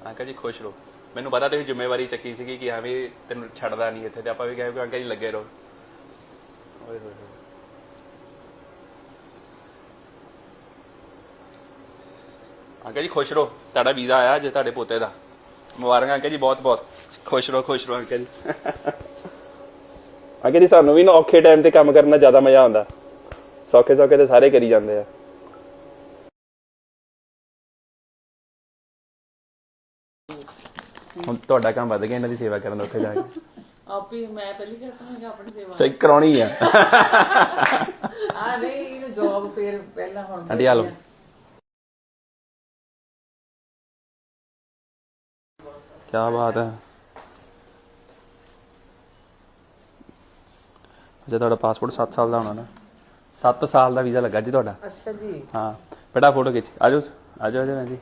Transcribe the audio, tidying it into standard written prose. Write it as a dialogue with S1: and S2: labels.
S1: Uncle ਜੀ ਖੁਸ਼ ਰਹੋ। ਮੈਨੂੰ ਪਤਾ ਤੁਸੀਂ ਜ਼ਿੰਮੇਵਾਰੀ ਚੱਕੀ ਸੀਗੀ ਕਿ ਹਾਂ ਵੀ ਤੈਨੂੰ ਛੱਡਦਾ ਨਹੀਂ ਇੱਥੇ, ਤੇ ਆਪਾਂ ਵੀ ਕਹੇ ਕਿ ਅੰਕਲ ਜੀ ਲੱਗੇ ਰਹੋ। ਓਏ ਹੋਏ ਹੋਏ। ਅੰਕਲ ਜੀ ਖੁਸ਼ ਰਹੋ, ਤੁਹਾਡਾ ਵੀਜ਼ਾ ਆਇਆ ਅੱਜ ਤੁਹਾਡੇ ਪੋਤੇ ਦਾ। ਮੁਬਾਰਕਾਂ ਅੰਕਲ ਜੀ, ਬਹੁਤ ਬਹੁਤ ਖੁਸ਼ ਰਹੋ ਅੰਕਲ ਜੀ। ਅੰਕਲ ਜੀ ਸਾਨੂੰ ਵੀ ਨਾ ਔਖੇ ਟਾਈਮ ਤੇ ਕੰਮ ਕਰਨਾ ਜ਼ਿਆਦਾ ਮਜ਼ਾ ਆਉਂਦਾ, ਸੌਖੇ ਸੌਖੇ ਤੇ ਸਾਰੇ ਕਰੀ ਜਾਂਦੇ ਆ। ਹੁਣ ਤੁਹਾਡਾ ਕੰਮ ਵੱਧ ਗਿਆ ਇਹਨਾਂ ਦੀ ਸੇਵਾ ਕਰਨ ਦਾ ਉੱਥੇ ਜਾ ਕੇ।
S2: ਆਪੇ ਮੈਂ ਪਹਿਲੀ ਕਰਦਾ ਆਪਣੀ ਸੇਵਾ
S1: ਸਹੀ ਕਰਾਉਣੀ ਆ।
S2: ਆ ਨਹੀਂ ਜੋਬ ਫਿਰ ਪਹਿਲਾਂ ਹੁਣ
S1: ਆਂਟੀ ਆ ਲਓ। ਕਿਆ ਬਾਤ ਹੈ। ਅੱਛਾ ਤੁਹਾਡਾ ਪਾਸਪੋਰਟ 7 ਸਾਲ ਦਾ ਹੋਣਾ ਨਾ? 7 ਸਾਲ ਦਾ ਵੀਜ਼ਾ ਲੱਗਾ ਜੀ ਤੁਹਾਡਾ।
S2: ਅੱਛਾ ਜੀ।
S1: ਹਾਂ ਬੇਟਾ ਫੋਟੋ ਖਿੱਚ, ਆਜੋ ਆਜੋ ਆਜੋ ਭੈਣ ਜੀ।